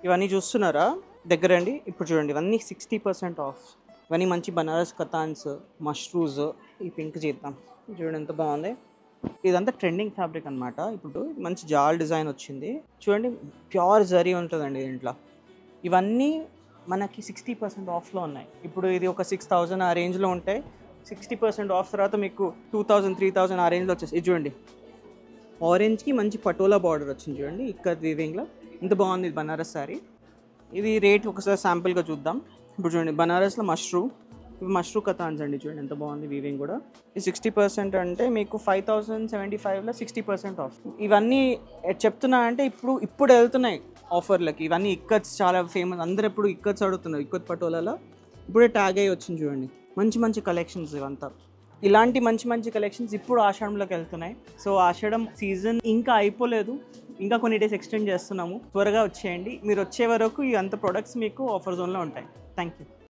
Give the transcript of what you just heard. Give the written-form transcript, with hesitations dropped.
ఇవన్నీ చూస్తున్నారా దగ్గరండి? ఇప్పుడు చూడండి, ఇవన్నీ 60% ఆఫ్. ఇవన్నీ మంచి బనారస్ కతాన్స్, మష్రూస్. ఈ పింక్ చేద్దాం, చూడండి ఎంత బాగుంది. ఇదంతా ట్రెండింగ్ ఫ్యాబ్రిక్ అనమాట. ఇప్పుడు మంచి జాల్ డిజైన్ వచ్చింది చూడండి, ప్యూర్ జరీ ఉంటుందండి దీంట్లో. ఇవన్నీ మనకి 60% ఆఫ్లో ఉన్నాయి. ఇప్పుడు ఇది ఒక 6000 ఆ రేంజ్లో ఉంటాయి. 60% ఆఫ్ తర్వాత మీకు 2000, 3000 ఆ రేంజ్లో వచ్చేసి. ఇది చూడండి, ఆరెంజ్కి మంచి పటోలా బార్డర్ వచ్చింది చూడండి, ఇక్కడ వీవింగ్లో ఎంత బాగుంది. ఇది బనారస్ శారీ. ఇది రేట్ ఒకసారి శాంపుల్గా చూద్దాం. ఇప్పుడు చూడండి, బనారస్లో ఇవి మష్రూ కతాన్స్ అండి. చూడండి ఎంత బాగుంది వీవింగ్ కూడా. ఈ 60% అంటే మీకు 5075లో 60% ఆఫ్. ఇవన్నీ చెప్తున్నా అంటే ఇప్పుడు వెళ్తున్నాయి ఆఫర్లకి. ఇవన్నీ ఇక్కత్స్ చాలా ఫేమస్, అందరూ ఎప్పుడు ఇక్కత్స్ అడుగుతున్నారు. ఇక్కత్ పటోలాలో ఇప్పుడే ట్యాగ్ అయ్యి వచ్చింది చూడండి. మంచి మంచి కలెక్షన్స్ ఇవంతా. ఇలాంటి మంచి మంచి కలెక్షన్స్ ఇప్పుడు ఆషాఢంలోకి వెళ్తున్నాయి. సో ఆషాఢం సీజన్ ఇంకా అయిపోలేదు, ఇంకా కొన్ని డేస్ ఎక్స్టెండ్ చేస్తున్నాము. త్వరగా వచ్చేయండి. మీరు వచ్చే వరకు ఈ అంత ప్రొడక్ట్స్ మీకు ఆఫర్ జోన్లో ఉంటాయి. Thank you.